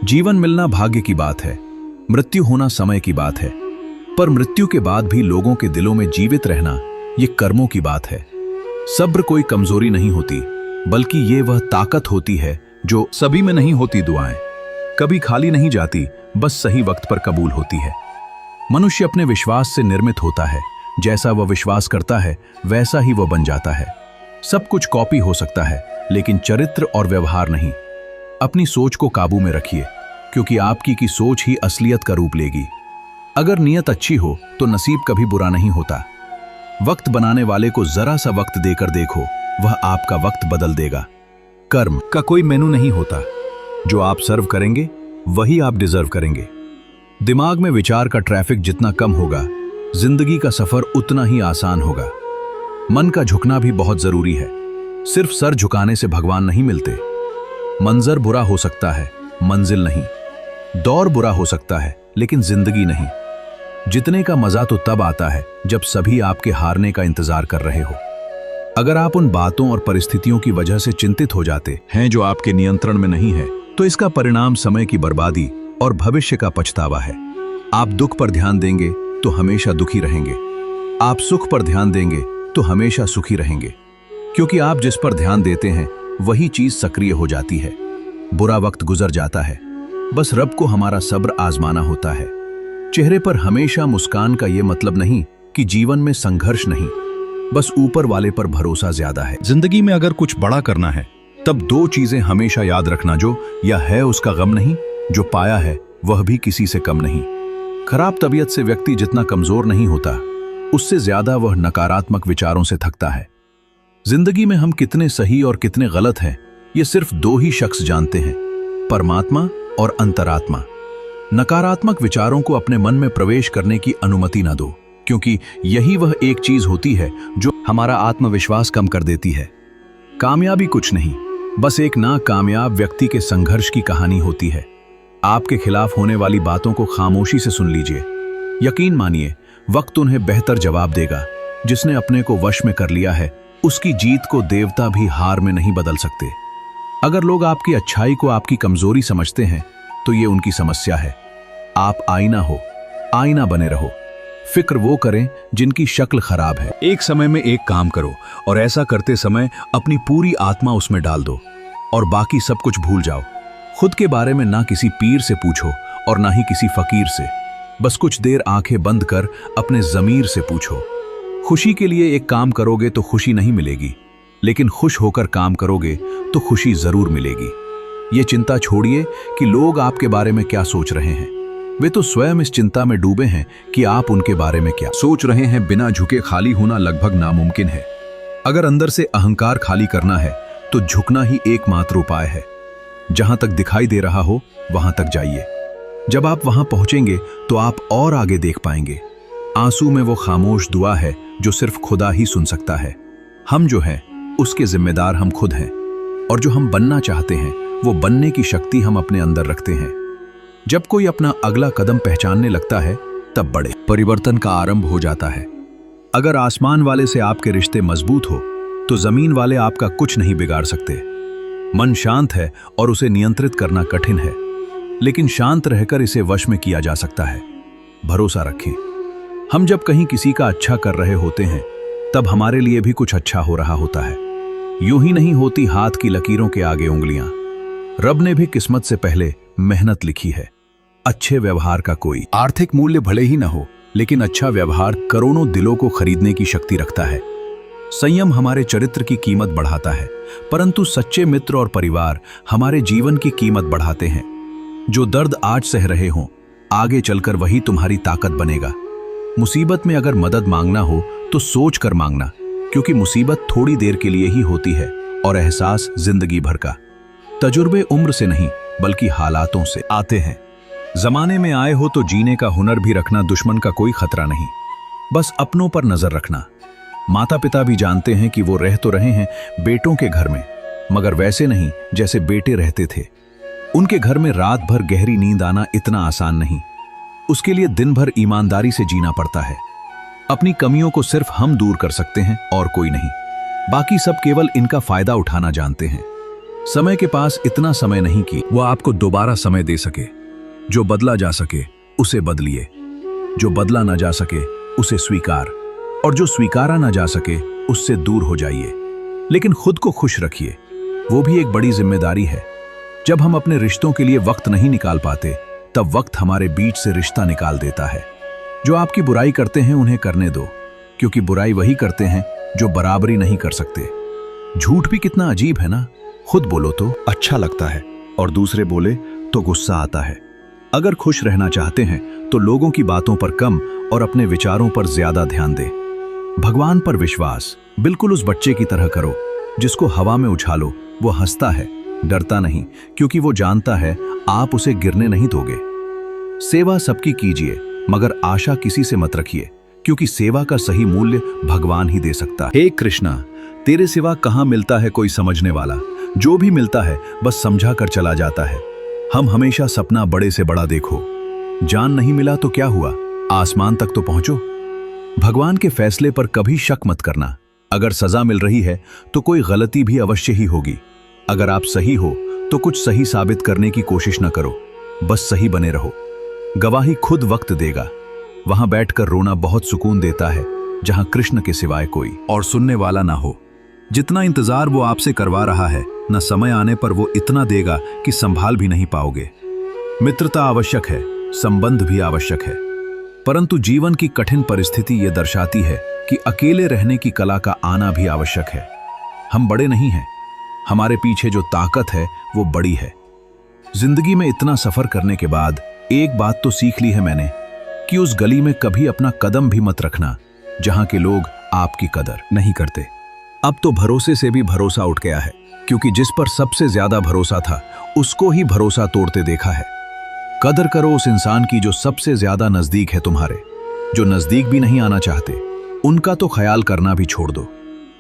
जीवन मिलना भाग्य की बात है, मृत्यु होना समय की बात है, पर मृत्यु के बाद भी लोगों के दिलों में जीवित रहना ये कर्मों की बात है। सब्र कोई कमजोरी नहीं होती, बल्कि ये वह ताकत होती है जो सभी में नहीं होती। दुआएं कभी खाली नहीं जाती, बस सही वक्त पर कबूल होती है। मनुष्य अपने विश्वास से निर्मित होता है, जैसा वह विश्वास करता है वैसा ही वह बन जाता है। सब कुछ कॉपी हो सकता है, लेकिन चरित्र और व्यवहार नहीं। अपनी सोच को काबू में रखिए, क्योंकि आपकी की सोच ही असलियत का रूप लेगी। अगर नीयत अच्छी हो तो नसीब कभी बुरा नहीं होता। वक्त बनाने वाले को जरा सा वक्त देकर देखो, वह आपका वक्त बदल देगा। कर्म का कोई मेनू नहीं होता, जो आप सर्व करेंगे वही आप डिजर्व करेंगे। दिमाग में विचार का ट्रैफिक जितना कम होगा, जिंदगी का सफर उतना ही आसान होगा। मन का झुकना भी बहुत जरूरी है। सिर्फ सर झुकाने से भगवान नहीं मिलते। मंजर बुरा हो सकता है, मंजिल नहीं। दौर बुरा हो सकता है, लेकिन जिंदगी नहीं। जितने का मजा तो तब आता है जब सभी आपके हारने का इंतजार कर रहे हो। अगर आप उन बातों और परिस्थितियों की वजह से चिंतित हो जाते हैं जो आपके नियंत्रण में नहीं है, तो इसका परिणाम समय की बर्बादी और भविष्य का पछतावा है। आप दुख पर ध्यान देंगे तो हमेशा दुखी रहेंगे। आप सुख पर ध्यान देंगे तो हमेशा सुखी रहेंगे, क्योंकि आप जिस पर ध्यान देते हैं वही चीज सक्रिय हो जाती है। बुरा वक्त गुजर जाता है, बस रब को हमारा सब्र आजमाना होता है। चेहरे पर हमेशा मुस्कान का यह मतलब नहीं कि जीवन में संघर्ष नहीं, बस ऊपर वाले पर भरोसा ज्यादा है। जिंदगी में अगर कुछ बड़ा करना है, तब दो चीजें हमेशा याद रखना, जो या है उसका गम नहीं, जो पाया है वह भी किसी से कम नहीं। खराब तबीयत से व्यक्ति जितना कमजोर नहीं होता, उससे ज्यादा वह नकारात्मक विचारों से थकता है। जिंदगी में हम कितने सही और कितने गलत हैं, ये सिर्फ दो ही शख्स जानते हैं, परमात्मा और अंतरात्मा। नकारात्मक विचारों को अपने मन में प्रवेश करने की अनुमति ना दो, क्योंकि यही वह एक चीज होती है जो हमारा आत्मविश्वास कम कर देती है। कामयाबी कुछ नहीं, बस एक नाकामयाब व्यक्ति के संघर्ष की कहानी होती है। आपके खिलाफ होने वाली बातों को खामोशी से सुन लीजिए। यकीन मानिए, वक्त उन्हें बेहतर जवाब देगा। जिसने अपने को वश में कर लिया है, उसकी जीत को देवता भी हार में नहीं बदल सकते। अगर लोग आपकी अच्छाई को आपकी कमजोरी समझते हैं, तो ये उनकी समस्या है। आप आईना हो, आईना बने रहो। फिक्र वो करें जिनकी शक्ल खराब है। एक समय में एक काम करो, और ऐसा करते समय अपनी पूरी आत्मा उसमें डाल दो, और बाकी सब कुछ भूल जाओ। खुद के बारे में ना किसी पीर से पूछो और ना ही किसी फकीर से। बस कुछ देर आंखें बंद कर अपने ज़मीर से पूछो। खुशी के लिए एक काम करोगे तो खुशी नहीं मिलेगी, लेकिन खुश होकर काम करोगे तो खुशी जरूर मिलेगी। ये चिंता छोड़िए कि लोग आपके बारे में क्या सोच रहे हैं। वे तो स्वयं इस चिंता में डूबे हैं कि आप उनके बारे में क्या सोच रहे हैं। बिना झुके खाली होना लगभग नामुमकिन है। अगर अंदर से अहंकार खाली करना है, तो झुकना ही एकमात्र उपाय है। जहां तक दिखाई दे रहा हो वहां तक जाइए। जब आप वहां पहुंचेंगे तो आप और आगे देख पाएंगे। आंसू में वो खामोश दुआ है जो सिर्फ खुदा ही सुन सकता है। हम जो हैं उसके जिम्मेदार हम खुद हैं, और जो हम बनना चाहते हैं वो बनने की शक्ति हम अपने अंदर रखते हैं। जब कोई अपना अगला कदम पहचानने लगता है, तब बड़े परिवर्तन का आरंभ हो जाता है। अगर आसमान वाले से आपके रिश्ते मजबूत हो, तो जमीन वाले आपका कुछ नहीं बिगाड़ सकते। मन शांत है और उसे नियंत्रित करना कठिन है, लेकिन शांत रहकर इसे वश में किया जा सकता है। भरोसा रखें। हम जब कहीं किसी का अच्छा कर रहे होते हैं, तब हमारे लिए भी कुछ अच्छा हो रहा होता है। यूं ही नहीं होती हाथ की लकीरों के आगे उंगलियां। रब ने भी किस्मत से पहले मेहनत लिखी है। अच्छे व्यवहार का कोई आर्थिक मूल्य भले ही न हो, लेकिन अच्छा व्यवहार करोड़ों दिलों को खरीदने की शक्ति रखता है। संयम हमारे चरित्र की कीमत बढ़ाता है, परंतु सच्चे मित्र और परिवार हमारे जीवन की कीमत बढ़ाते हैं। जो दर्द आज सह रहे हों, आगे चलकर वही तुम्हारी ताकत बनेगा। मुसीबत में अगर मदद मांगना हो तो सोच कर मांगना, क्योंकि मुसीबत थोड़ी देर के लिए ही होती है और एहसास जिंदगी भर का। तजुर्बे उम्र से नहीं, बल्कि हालातों से आते हैं। जमाने में आए हो तो जीने का हुनर भी रखना दुश्मन का कोई खतरा नहीं, बस अपनों पर नजर रखना। माता पिता भी जानते हैं कि वो रह तो रहे हैं बेटों के घर में, मगर वैसे नहीं जैसे बेटे रहते थे। उनके घर में रात भर गहरी नींद आना इतना आसान नहीं। उसके लिए दिन भर ईमानदारी से जीना पड़ता है। अपनी कमियों को सिर्फ हम दूर कर सकते हैं और कोई नहीं। बाकी सब केवल इनका फायदा उठाना जानते हैं। समय के पास इतना समय नहीं कि वो आपको दोबारा समय दे सके। जो बदला जा सके उसे बदलिए, जो बदला ना जा सके उसे स्वीकार, और जो स्वीकारा ना जा सके उससे दूर हो जाइए। लेकिन खुद को खुश रखिए, वो भी एक बड़ी जिम्मेदारी है। जब हम अपने रिश्तों के लिए वक्त नहीं निकाल पाते, तब वक्त हमारे बीच से रिश्ता निकाल देता है। जो आपकी बुराई करते हैं उन्हें करने दो, क्योंकि बुराई वही करते हैं जो बराबरी नहीं कर सकते। झूठ भी कितना अजीब है ना, खुद बोलो तो अच्छा लगता है और दूसरे बोले तो गुस्सा आता है। अगर खुश रहना चाहते हैं तो लोगों की बातों पर कम और अपने विचारों पर ज्यादा ध्यान दें। भगवान पर विश्वास बिल्कुल उस बच्चे की तरह करो जिसको हवा में उछालो, वो हंसता है, डरता नहीं, क्योंकि वो जानता है आप उसे गिरने नहीं दोगे। सेवा सबकी कीजिए, मगर आशा किसी से मत रखिए, क्योंकि सेवा का सही मूल्य भगवान ही दे सकता है। हे कृष्णा, तेरे सिवा कहाँ मिलता है कोई समझने वाला। जो भी मिलता है बस समझा कर चला जाता है। हम हमेशा सपना बड़े से बड़ा देखो। जान नहीं मिला तो क्या हुआ, आसमान तक तो पहुंचो। भगवान के फैसले पर कभी शक मत करना। अगर सजा मिल रही है तो कोई गलती भी अवश्य ही होगी। अगर आप सही हो तो कुछ सही साबित करने की कोशिश न करो, बस सही बने रहो। गवाही खुद वक्त देगा। वहां बैठकर रोना बहुत सुकून देता है, जहां कृष्ण के सिवाय कोई और सुनने वाला ना हो। जितना इंतजार वो आपसे करवा रहा है, न समय आने पर वो इतना देगा कि संभाल भी नहीं पाओगे। मित्रता आवश्यक है, संबंध भी आवश्यक है, परंतु जीवन की कठिन परिस्थिति ये दर्शाती है कि अकेले रहने की कला का आना भी आवश्यक है। हम बड़े नहीं हैं, हमारे पीछे जो ताकत है वो बड़ी है। जिंदगी में इतना सफर करने के बाद एक बात तो सीख ली है मैंने, कि उस गली में कभी अपना कदम भी मत रखना जहां के लोग आपकी कदर नहीं करते। अब तो भरोसे से भी भरोसा उठ गया है, क्योंकि जिस पर सबसे ज्यादा भरोसा था उसको ही भरोसा तोड़ते देखा है। कदर करो उस इंसान की जो सबसे ज्यादा नजदीक है तुम्हारे। जो नजदीक भी नहीं आना चाहते उनका तो ख्याल करना भी छोड़ दो।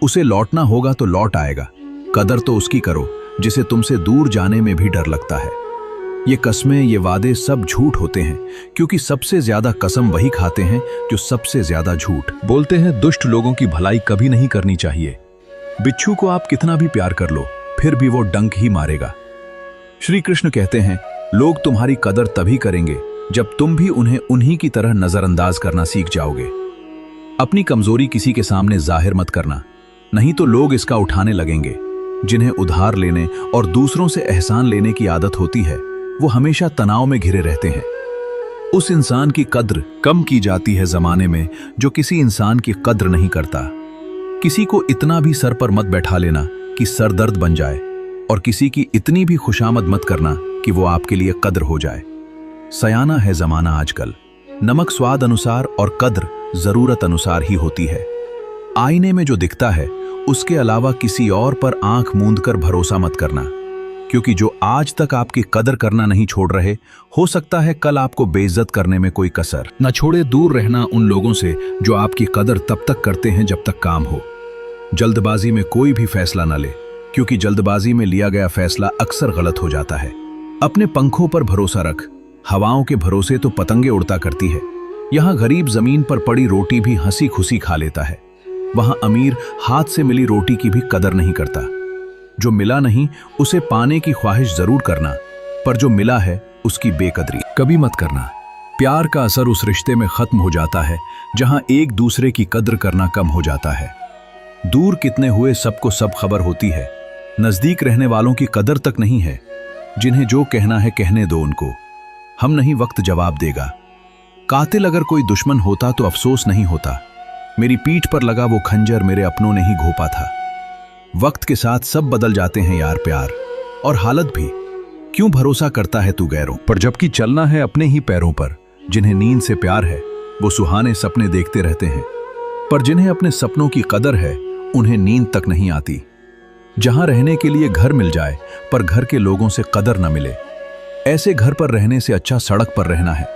उसे लौटना होगा तो लौट आएगा। कदर तो उसकी करो जिसे तुमसे दूर जाने में भी डर लगता है। ये कस्में, ये वादे सब झूठ होते हैं, क्योंकि सबसे ज्यादा कसम वही खाते हैं जो सबसे ज्यादा झूठ बोलते हैं। दुष्ट लोगों की भलाई कभी नहीं करनी चाहिए। बिच्छू को आप कितना भी प्यार कर लो, फिर भी वो डंक ही मारेगा। श्री कृष्ण कहते हैं, लोग तुम्हारी कदर तभी करेंगे जब तुम भी उन्हें उन्हीं की तरह नजरअंदाज करना सीख जाओगे। अपनी कमजोरी किसी के सामने जाहिर मत करना, नहीं तो लोग इसका उठाने लगेंगे। जिन्हें उधार लेने और दूसरों से एहसान लेने की आदत होती है, वो हमेशा तनाव में घिरे रहते हैं। उस इंसान की कद्र कम की जाती है जमाने में जो किसी इंसान की कद्र नहीं करता। किसी को इतना भी सर पर मत बैठा लेना कि सर दर्द बन जाए, और किसी की इतनी भी खुशामद मत करना कि वो आपके लिए कद्र हो जाए। सयाना है जमाना आजकल। नमक स्वाद अनुसार और कद्र जरूरत अनुसार ही होती है। आईने में जो दिखता है उसके अलावा किसी और पर आंख मूंदकर भरोसा मत करना, क्योंकि जो आज तक आपकी कदर करना नहीं छोड़ रहे, हो सकता है कल आपको बेइज्जत करने में कोई कसर न छोड़े। दूर रहना उन लोगों से जो आपकी कदर तब तक करते हैं जब तक काम हो। जल्दबाजी में कोई भी फैसला न ले, क्योंकि जल्दबाजी में लिया गया फैसला अक्सर गलत हो जाता है। अपने पंखों पर भरोसा रख, हवाओं के भरोसे तो पतंगे उड़ता करती है। यहाँ गरीब जमीन पर पड़ी रोटी भी हंसी खुशी खा लेता है, वहां अमीर हाथ से मिली रोटी की भी कदर नहीं करता। जो मिला नहीं उसे पाने की ख्वाहिश जरूर करना, पर जो मिला है उसकी बेकदरी कभी मत करना। प्यार का असर उस रिश्ते में खत्म हो जाता है जहां एक दूसरे की कद्र करना कम हो जाता है। दूर कितने हुए सबको सब खबर होती है, नजदीक रहने वालों की कदर तक नहीं है। जिन्हें जो कहना है कहने दो उनको, हम नहीं वक्त जवाब देगा। कातिल अगर कोई दुश्मन होता तो अफसोस नहीं होता। मेरी पीठ पर लगा वो खंजर मेरे अपनों ने ही घोंपा था। वक्त के साथ सब बदल जाते हैं यार, प्यार और हालत भी। क्यों भरोसा करता है तू गैरों पर, जबकि चलना है अपने ही पैरों पर। जिन्हें नींद से प्यार है वो सुहाने सपने देखते रहते हैं, पर जिन्हें अपने सपनों की कदर है उन्हें नींद तक नहीं आती। जहां रहने के लिए घर मिल जाए पर घर के लोगों से कदर न मिले, ऐसे घर पर रहने से अच्छा सड़क पर रहना है।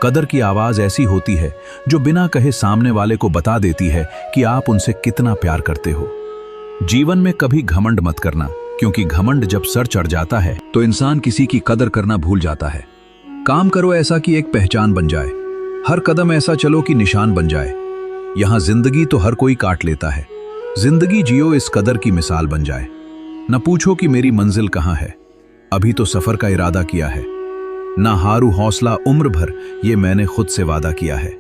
कदर की आवाज ऐसी होती है जो बिना कहे सामने वाले को बता देती है कि आप उनसे कितना प्यार करते हो। जीवन में कभी घमंड मत करना, क्योंकि घमंड जब सर चढ़ जाता है तो इंसान किसी की कदर करना भूल जाता है। काम करो ऐसा कि एक पहचान बन जाए, हर कदम ऐसा चलो कि निशान बन जाए। यहां जिंदगी तो हर कोई काट लेता है, जिंदगी जियो इस कदर की मिसाल बन जाए। न पूछो कि मेरी मंजिल कहाँ है, अभी तो सफर का इरादा किया है। ना हारू हौसला उम्र भर, ये मैंने खुद से वादा किया है।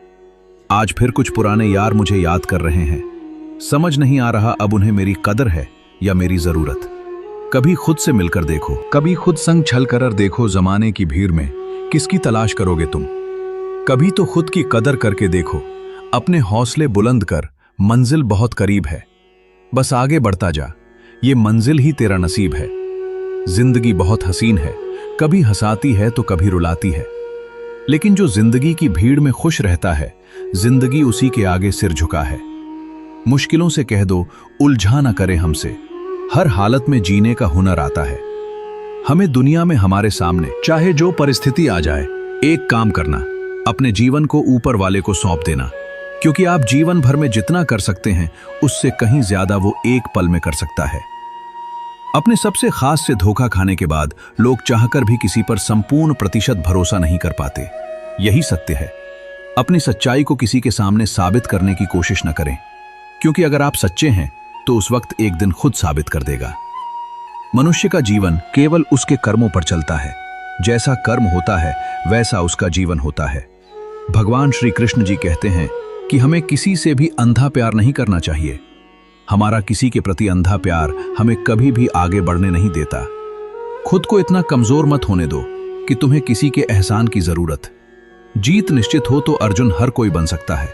आज फिर कुछ पुराने यार मुझे याद कर रहे हैं, समझ नहीं आ रहा अब उन्हें मेरी कदर है या मेरी जरूरत। कभी खुद से मिलकर देखो, कभी खुद संग छल कर देखो, जमाने की भीड़ में किसकी तलाश करोगे तुम। कभी तो खुद की कदर करके देखो, अपने हौसले बुलंद कर, मंजिल बहुत करीब है। बस आगे बढ़ता जा, ये मंजिल ही तेरा नसीब है। जिंदगी बहुत हसीन है, कभी हंसाती है तो कभी रुलाती है, लेकिन जो जिंदगी की भीड़ में खुश रहता है, जिंदगी उसी के आगे सिर झुका है। मुश्किलों से कह दो उलझा ना करे हमसे, हर हालत में जीने का हुनर आता है। हमें दुनिया में हमारे सामने चाहे जो परिस्थिति आ जाए, एक काम करना, अपने जीवन को ऊपर वाले को सौंप देना, क्योंकि आप जीवन भर में जितना कर सकते हैं उससे कहीं ज्यादा वो एक पल में कर सकता है। अपने सबसे खास से धोखा खाने के बाद लोग चाहकर भी किसी पर संपूर्ण प्रतिशत भरोसा नहीं कर पाते। यही सत्य है। अपनी सच्चाई को किसी के सामने साबित करने की कोशिश न करें, क्योंकि अगर आप सच्चे हैं तो उस वक्त एक दिन खुद साबित कर देगा। मनुष्य का जीवन केवल उसके कर्मों पर चलता है। जैसा कर्म होता है वैसा उसका जीवन होता है। भगवान श्री कृष्ण जी कहते हैं कि हमें किसी से भी अंधा प्यार नहीं करना चाहिए। हमारा किसी के प्रति अंधा प्यार हमें कभी भी आगे बढ़ने नहीं देता। खुद को इतना कमजोर मत होने दो कि तुम्हें किसी के एहसान की जरूरत। जीत निश्चित हो तो अर्जुन हर कोई बन सकता है,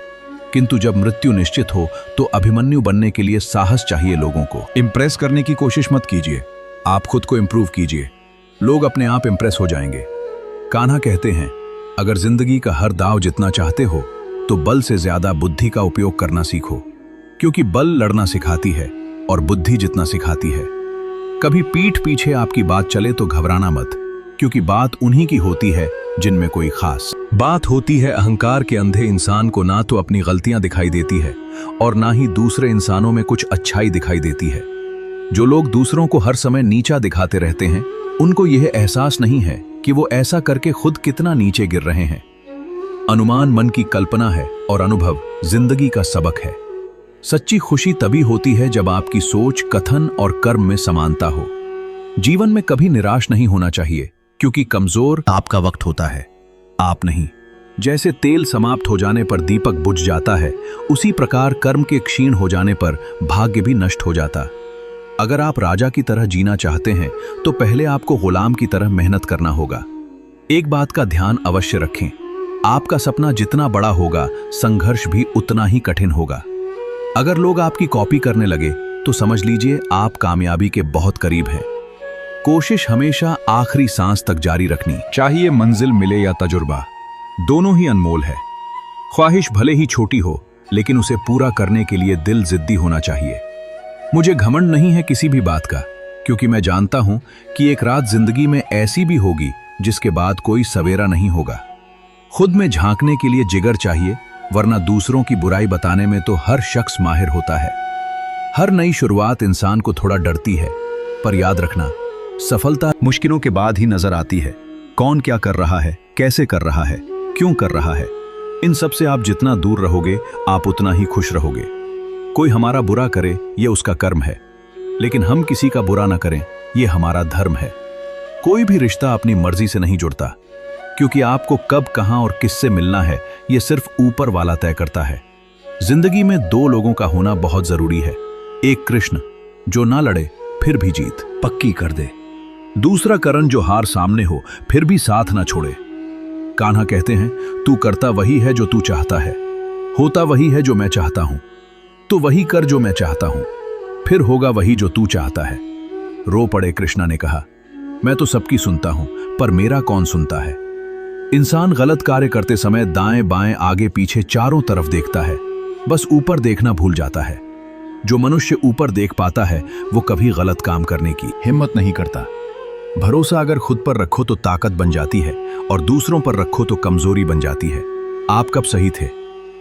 किंतु जब मृत्यु निश्चित हो तो अभिमन्यु बनने के लिए साहस चाहिए। लोगों को इंप्रेस करने की कोशिश मत कीजिए, आप खुद को इंप्रूव कीजिए, लोग अपने आप इंप्रेस हो जाएंगे। कान्हा कहते हैं, अगर जिंदगी का हर दाव जितना चाहते हो तो बल से ज्यादा बुद्धि का उपयोग करना सीखो, क्योंकि बल लड़ना सिखाती है और बुद्धि जितना सिखाती है। कभी पीठ पीछे आपकी बात चले तो घबराना मत, क्योंकि बात उन्हीं की होती है जिनमें कोई खास बात होती है। अहंकार के अंधे इंसान को ना तो अपनी गलतियां दिखाई देती है और ना ही दूसरे इंसानों में कुछ अच्छाई दिखाई देती है। जो लोग दूसरों को हर समय नीचा दिखाते रहते हैं, उनको यह एहसास नहीं है कि वो ऐसा करके खुद कितना नीचे गिर रहे हैं। अनुमान मन की कल्पना है और अनुभव जिंदगी का सबक है। सच्ची खुशी तभी होती है जब आपकी सोच, कथन और कर्म में समानता हो। जीवन में कभी निराश नहीं होना चाहिए, क्योंकि कमजोर आपका वक्त होता है, आप नहीं। जैसे तेल समाप्त हो जाने पर दीपक बुझ जाता है, उसी प्रकार कर्म के क्षीण हो जाने पर भाग्य भी नष्ट हो जाता। अगर आप राजा की तरह जीना चाहते हैं तो पहले आपको गुलाम की तरह मेहनत करना होगा। एक बात का ध्यान अवश्य रखें, आपका सपना जितना बड़ा होगा, संघर्ष भी उतना ही कठिन होगा। अगर लोग आपकी कॉपी करने लगे तो समझ लीजिए आप कामयाबी के बहुत करीब हैं। कोशिश हमेशा आखिरी सांस तक जारी रखनी चाहिए। मंजिल मिले या तजुर्बा, दोनों ही अनमोल है। ख्वाहिश भले ही छोटी हो, लेकिन उसे पूरा करने के लिए दिल जिद्दी होना चाहिए। मुझे घमंड नहीं है किसी भी बात का, क्योंकि मैं जानता हूं कि एक रात जिंदगी में ऐसी भी होगी जिसके बाद कोई सवेरा नहीं होगा। खुद में झांकने के लिए जिगर चाहिए, वरना दूसरों की बुराई बताने में तो हर शख्स माहिर होता है। हर नई शुरुआत इंसान को थोड़ा डरती है, पर याद रखना, सफलता मुश्किलों के बाद ही नजर आती है। कौन क्या कर रहा है, कैसे कर रहा है, क्यों कर रहा है, इन सब से आप जितना दूर रहोगे आप उतना ही खुश रहोगे। कोई हमारा बुरा करे ये उसका कर्म है, लेकिन हम किसी का बुरा ना करें ये हमारा धर्म है। कोई भी रिश्ता अपनी मर्जी से नहीं जुड़ता, क्योंकि आपको कब, कहां और किससे मिलना है ये सिर्फ ऊपर वाला तय करता है। जिंदगी में दो लोगों का होना बहुत जरूरी है। एक कृष्ण जो ना लड़े फिर भी जीत पक्की कर दे, दूसरा करण जो हार सामने हो फिर भी साथ ना छोड़े। कान्हा कहते हैं, तू करता वही है जो तू चाहता है, होता वही है जो मैं चाहता हूं। तो वही कर जो मैं चाहता हूं, फिर होगा वही जो तू चाहता है। रो पड़े कृष्णा ने कहा, मैं तो सबकी सुनता हूं, पर मेरा कौन सुनता है। इंसान गलत कार्य करते समय दाएं बाएं आगे पीछे चारों तरफ देखता है, बस ऊपर देखना भूल जाता है। जो मनुष्य ऊपर देख पाता है वो कभी गलत काम करने की हिम्मत नहीं करता। भरोसा अगर खुद पर रखो तो ताकत बन जाती है, और दूसरों पर रखो तो कमजोरी बन जाती है। आप कब सही थे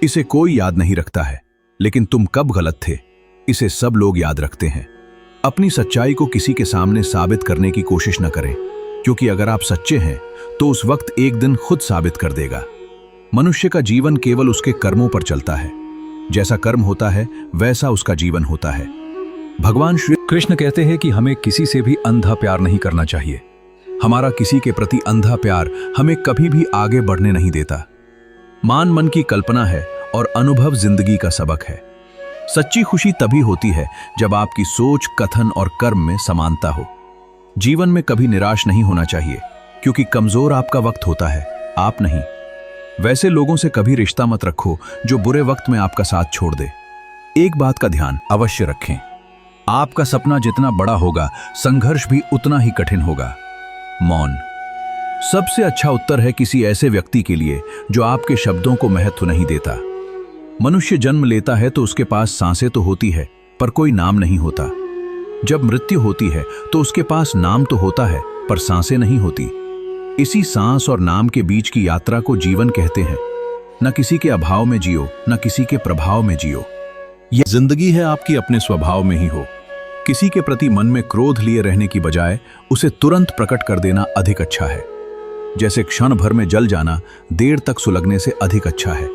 इसे कोई याद नहीं रखता है, लेकिन तुम कब गलत थे इसे सब लोग याद रखते हैं। अपनी सच्चाई को किसी के सामने साबित करने की कोशिश न करें, क्योंकि अगर आप सच्चे हैं तो उस वक्त एक दिन खुद साबित कर देगा। मनुष्य का जीवन केवल उसके कर्मों पर चलता है। जैसा कर्म होता है वैसा उसका जीवन होता है। भगवान श्री कृष्ण कहते हैं कि हमें किसी से भी अंधा प्यार नहीं करना चाहिए। हमारा किसी के प्रति अंधा प्यार हमें कभी भी आगे बढ़ने नहीं देता। मान मन की कल्पना है और अनुभव जिंदगी का सबक है। सच्ची खुशी तभी होती है जब आपकी सोच, कथन और कर्म में समानता हो। जीवन में कभी निराश नहीं होना चाहिए, क्योंकि कमजोर आपका वक्त होता है, आप नहीं। वैसे लोगों से कभी रिश्ता मत रखो जो बुरे वक्त में आपका साथ छोड़ दे। एक बात का ध्यान अवश्य रखें, आपका सपना जितना बड़ा होगा, संघर्ष भी उतना ही कठिन होगा। मौन सबसे अच्छा उत्तर है किसी ऐसे व्यक्ति के लिए जो आपके शब्दों को महत्व नहीं देता। मनुष्य जन्म लेता है तो उसके पास सांसें तो होती है, पर कोई नाम नहीं होता। जब मृत्यु होती है तो उसके पास नाम तो होता है, पर सांसें नहीं होती। इसी सांस और नाम के बीच की यात्रा को जीवन कहते हैं। न किसी के अभाव में जियो, न किसी के प्रभाव में जियो। यह जिंदगी है आपकी अपने स्वभाव में ही हो। किसी के प्रति मन में क्रोध लिए रहने की बजाय उसे तुरंत प्रकट कर देना अधिक अच्छा है। जैसे क्षण भर में जल जाना देर तक सुलगने से अधिक अच्छा है।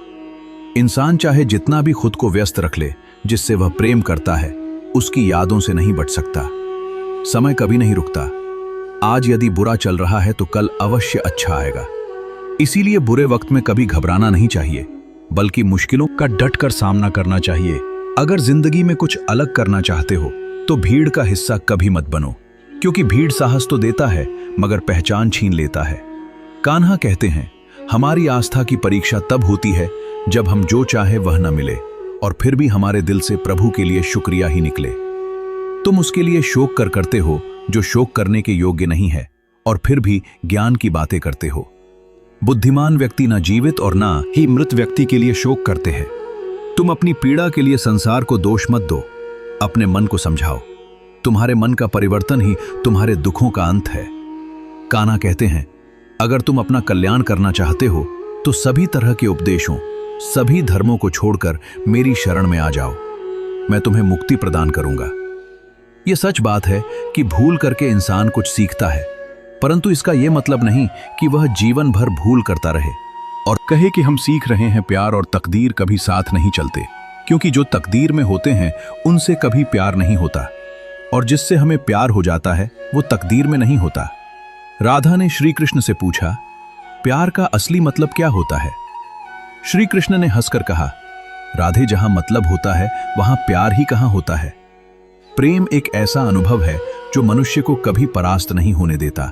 इंसान चाहे जितना भी खुद को व्यस्त रख ले, जिससे वह प्रेम करता है उसकी यादों से नहीं बच सकता। समय कभी नहीं रुकता। आज यदि बुरा चल रहा है तो कल अवश्य अच्छा आएगा। इसीलिए बुरे वक्त में कभी घबराना नहीं चाहिए, बल्कि मुश्किलों का डटकर सामना करना चाहिए। अगर जिंदगी में कुछ अलग करना चाहते हो तो भीड़ का हिस्सा कभी मत बनो, क्योंकि भीड़ साहस तो देता है मगर पहचान छीन लेता है। कान्हा कहते हैं, हमारी आस्था की परीक्षा तब होती है जब हम जो चाहे वह न मिले और फिर भी हमारे दिल से प्रभु के लिए शुक्रिया ही निकले। तुम उसके लिए शोक करते हो जो शोक करने के योग्य नहीं है, और फिर भी ज्ञान की बातें करते हो। बुद्धिमान व्यक्ति ना जीवित और ना ही मृत व्यक्ति के लिए शोक करते हैं। तुम अपनी पीड़ा के लिए संसार को दोष मत दो, अपने मन को समझाओ। तुम्हारे मन का परिवर्तन ही तुम्हारे दुखों का अंत है। कान्हा कहते हैं, अगर तुम अपना कल्याण करना चाहते हो तो सभी तरह के उपदेशों, सभी धर्मों को छोड़कर मेरी शरण में आ जाओ। मैं तुम्हें मुक्ति प्रदान करूंगा। यह सच बात है कि भूल करके इंसान कुछ सीखता है, परंतु इसका यह मतलब नहीं कि वह जीवन भर भूल करता रहे और कहे कि हम सीख रहे हैं प्यार और तकदीर कभी साथ नहीं चलते, क्योंकि जो तकदीर में होते हैं उनसे कभी प्यार नहीं होता, और जिससे हमें प्यार हो जाता है वो तकदीर में नहीं होता। राधा ने श्री कृष्ण से पूछा, प्यार का असली मतलब क्या होता है? श्री कृष्ण ने हंसकर कहा, राधे, जहां मतलब होता है वहां प्यार ही कहां होता है। प्रेम एक ऐसा अनुभव है जो मनुष्य को कभी परास्त नहीं होने देता,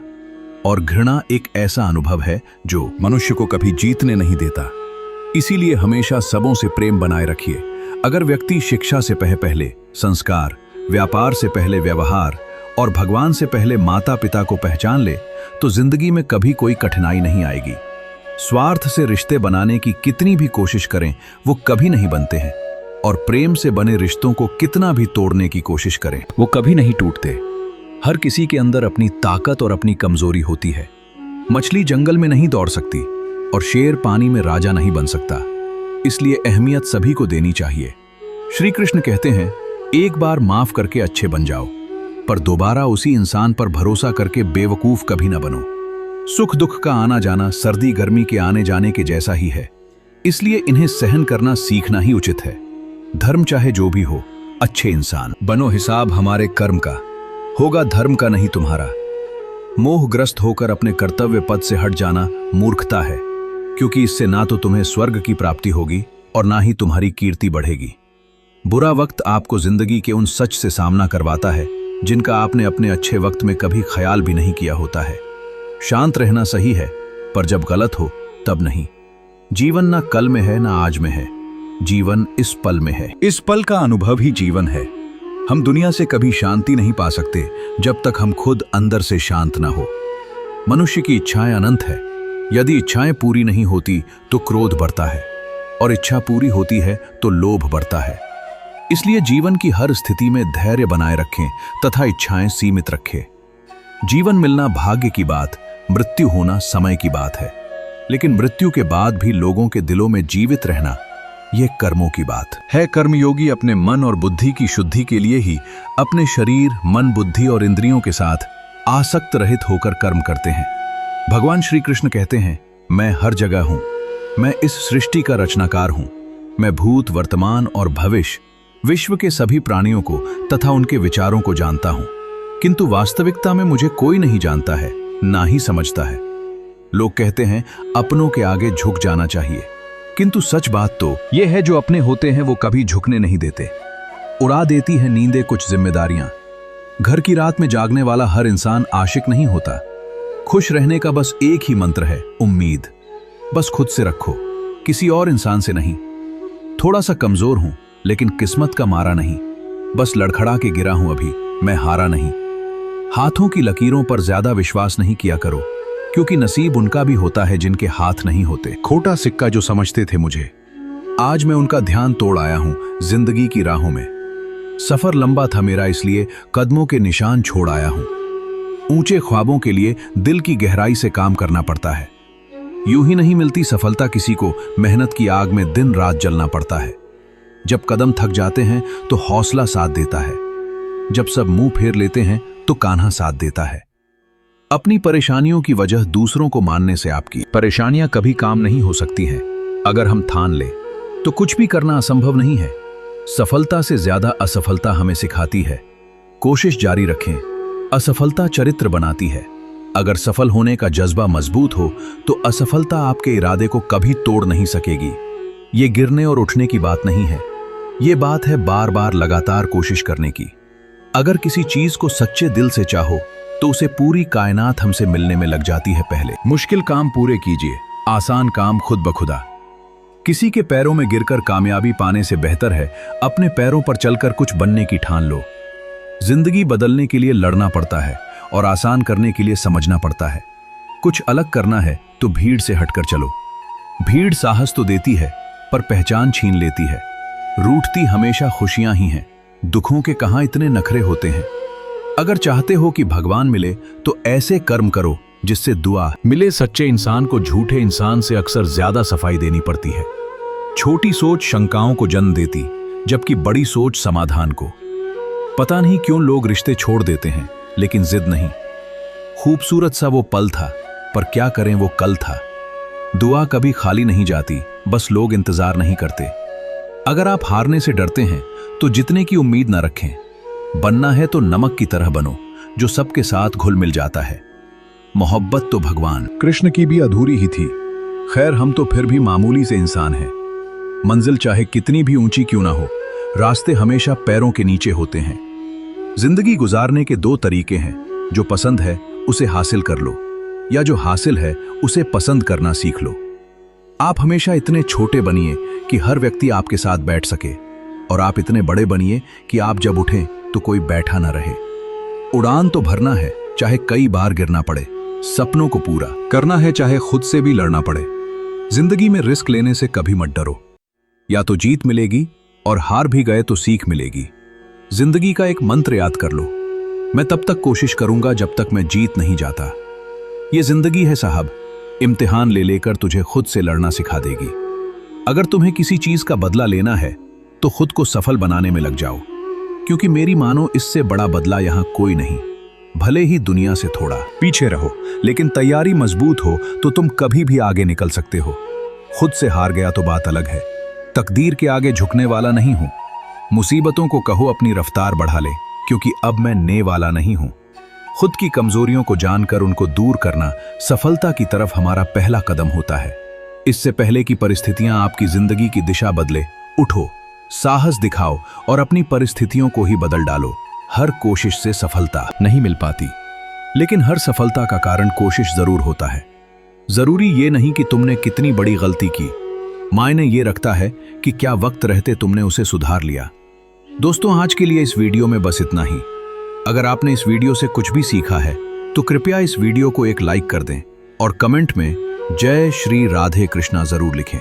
और घृणा एक ऐसा अनुभव है जो मनुष्य को कभी जीतने नहीं देता। इसीलिए हमेशा सबों से प्रेम बनाए रखिए। अगर व्यक्ति शिक्षा से पहले संस्कार, व्यापार से पहले व्यवहार और भगवान से पहले माता पिता को पहचान ले तो जिंदगी में कभी कोई कठिनाई नहीं आएगी। स्वार्थ से रिश्ते बनाने की कितनी भी कोशिश करें वो कभी नहीं बनते हैं, और प्रेम से बने रिश्तों को कितना भी तोड़ने की कोशिश करें वो कभी नहीं टूटते। हर किसी के अंदर अपनी ताकत और अपनी कमजोरी होती है। मछली जंगल में नहीं दौड़ सकती और शेर पानी में राजा नहीं बन सकता, इसलिए अहमियत सभी को देनी चाहिए। श्री कृष्ण कहते हैं, एक बार माफ करके अच्छे बन जाओ, पर दोबारा उसी इंसान पर भरोसा करके बेवकूफ कभी ना बनो। सुख दुख का आना जाना सर्दी गर्मी के आने जाने के जैसा ही है, इसलिए इन्हें सहन करना सीखना ही उचित है। धर्म चाहे जो भी हो, अच्छे इंसान बनो। हिसाब हमारे कर्म का होगा, धर्म का नहीं तुम्हारा। मोहग्रस्त होकर अपने कर्तव्य पद से हट जाना मूर्खता है, क्योंकि इससे ना तो तुम्हें स्वर्ग की प्राप्ति होगी और ना ही तुम्हारी कीर्ति बढ़ेगी। बुरा वक्त आपको जिंदगी के उन सच से सामना करवाता है जिनका आपने अपने अच्छे वक्त में कभी ख्याल भी नहीं किया होता है। शांत रहना सही है, पर जब गलत हो तब नहीं। जीवन ना कल में है ना आज में है, जीवन इस पल में है। इस पल का अनुभव ही जीवन है। हम दुनिया से कभी शांति नहीं पा सकते जब तक हम खुद अंदर से शांत ना हो। मनुष्य की इच्छाएं अनंत है। यदि इच्छाएं पूरी नहीं होती तो क्रोध बढ़ता है, और इच्छा पूरी होती है तो लोभ बढ़ता है। इसलिए जीवन की हर स्थिति में धैर्य बनाए रखें तथा इच्छाएं सीमित रखें। जीवन मिलना भाग्य की बात, मृत्यु होना समय की बात है, लेकिन मृत्यु के बाद भी लोगों के दिलों में जीवित रहना यह कर्मों की बात है। कर्मयोगी अपने मन और बुद्धि की शुद्धि के लिए ही अपने शरीर, मन, बुद्धि और इंद्रियों के साथ आसक्त रहित होकर कर्म करते हैं। भगवान श्री कृष्ण कहते हैं, मैं हर जगह हूं, मैं इस सृष्टि का रचनाकार हूं, मैं भूत, वर्तमान और भविष्य विश्व के सभी प्राणियों को तथा उनके विचारों को जानता हूं, किंतु वास्तविकता में मुझे कोई नहीं जानता है, ना ही समझता है। लोग कहते हैं अपनों के आगे झुक जाना चाहिए, किंतु सच बात तो यह है जो अपने होते हैं वो कभी झुकने नहीं देते। उड़ा देती है नींदें कुछ जिम्मेदारियां। घर की रात में जागने वाला हर इंसान आशिक नहीं होता। खुश रहने का बस एक ही मंत्र है, उम्मीद। बस खुद से रखो, किसी और इंसान से नहीं। थोड़ा सा कमजोर हूं, लेकिन किस्मत का मारा नहीं। बस लड़खड़ा के गिरा हूं, अभी मैं हारा नहीं। हाथों की लकीरों पर ज्यादा विश्वास नहीं किया करो, क्योंकि नसीब उनका भी होता है जिनके हाथ नहीं होते। खोटा सिक्का जो समझते थे मुझे, आज मैं उनका ध्यान तोड़ आया हूं जिंदगी की राहों में। सफर लंबा था मेरा, इसलिए कदमों के निशान छोड़ आया हूं। ऊंचे ख्वाबों के लिए दिल की गहराई से काम करना पड़ता है। यूं ही नहीं मिलती सफलता किसी को, मेहनत की आग में दिन रात जलना पड़ता है। जब कदम थक जाते हैं तो हौसला साथ देता है। जब सब मुंह फेर लेते हैं तो कान्हा साथ देता है। अपनी परेशानियों की वजह दूसरों को मानने से आपकी परेशानियां कभी काम नहीं हो सकती हैं। अगर हम ठान लें तो कुछ भी करना असंभव नहीं है। सफलता से ज्यादा असफलता हमें सिखाती है। कोशिश जारी रखें, असफलता चरित्र बनाती है। अगर सफल होने का जज्बा मजबूत हो तो असफलता आपके इरादे को कभी तोड़ नहीं सकेगी। ये गिरने और उठने की बात नहीं है, ये बात है बार बार लगातार कोशिश करने की। अगर किसी चीज को सच्चे दिल से चाहो तो उसे पूरी कायनात हमसे मिलने में लग जाती है। पहले मुश्किल काम पूरे कीजिए, आसान काम खुद ब खुदा। किसी के पैरों में गिरकर कामयाबी पाने से बेहतर है अपने पैरों पर चलकर कुछ बनने की ठान लो। जिंदगी बदलने के लिए लड़ना पड़ता है और आसान करने के लिए समझना पड़ता है। कुछ अलग करना है तो भीड़ से हटकर चलो। भीड़ साहस तो देती है पर पहचान छीन लेती है। रूठती हमेशा खुशियां ही हैं, दुखों के कहां इतने नखरे होते हैं। अगर चाहते हो कि भगवान मिले तो ऐसे कर्म करो जिससे दुआ मिले। सच्चे इंसान को झूठे इंसान से अक्सर ज्यादा सफाई देनी पड़ती है। छोटी सोच शंकाओं को जन्म देती, जबकि बड़ी सोच समाधान को। पता नहीं क्यों लोग रिश्ते छोड़ देते हैं, लेकिन जिद नहीं। खूबसूरत सा वो पल था, पर क्या करें वो कल था। दुआ कभी खाली नहीं जाती, बस लोग इंतजार नहीं करते। अगर आप हारने से डरते हैं तो जितने की उम्मीद न रखें। बनना है तो नमक की तरह बनो, जो सबके साथ घुल मिल जाता है। मोहब्बत तो भगवान कृष्ण की भी अधूरी ही थी। खैर, हम तो फिर भी मामूली से इंसान हैं। मंजिल चाहे कितनी भी ऊंची क्यों ना हो, रास्ते हमेशा पैरों के नीचे होते हैं। जिंदगी गुजारने के दो तरीके हैं, जो पसंद है उसे हासिल कर लो, या जो हासिल है उसे पसंद करना सीख लो। आप हमेशा इतने छोटे बनिए कि हर व्यक्ति आपके साथ बैठ सके, और आप इतने बड़े बनिए कि आप जब उठें तो कोई बैठा ना रहे। उड़ान तो भरना है, चाहे कई बार गिरना पड़े। सपनों को पूरा करना है, चाहे खुद से भी लड़ना पड़े। जिंदगी में रिस्क लेने से कभी मत डरो, या तो जीत मिलेगी और हार भी गए तो सीख मिलेगी। जिंदगी का एक मंत्र याद कर लो, मैं तब तक कोशिश करूंगा जब तक मैं जीत नहीं जाता। ये जिंदगी है साहब, इम्तिहान ले लेकर तुझे खुद से लड़ना सिखा देगी। अगर तुम्हें किसी चीज का बदला लेना है तो खुद को सफल बनाने में लग जाओ, क्योंकि मेरी मानो इससे बड़ा बदला यहां कोई नहीं। भले ही दुनिया से थोड़ा पीछे रहो, लेकिन तैयारी मजबूत हो तो तुम कभी भी आगे निकल सकते हो। खुद से हार गया तो बात अलग है, तकदीर के आगे झुकने वाला नहीं हूं। मुसीबतों को कहो अपनी रफ्तार बढ़ा ले, क्योंकि अब मैं ने वाला नहीं हूं। खुद की कमजोरियों को जानकर उनको दूर करना सफलता की तरफ हमारा पहला कदम होता है। इससे पहले कि परिस्थितियां आपकी जिंदगी की दिशा बदले, उठो, साहस दिखाओ और अपनी परिस्थितियों को ही बदल डालो। हर कोशिश से सफलता नहीं मिल पाती, लेकिन हर सफलता का कारण कोशिश जरूर होता है। जरूरी ये नहीं कि तुमने कितनी बड़ी गलती की, मायने ये रखता है कि क्या वक्त रहते तुमने उसे सुधार लिया। दोस्तों, आज के लिए इस वीडियो में बस इतना ही। अगर आपने इस वीडियो से कुछ भी सीखा है तो कृपया इस वीडियो को एक लाइक कर दें और कमेंट में जय श्री राधे कृष्णा जरूर लिखें।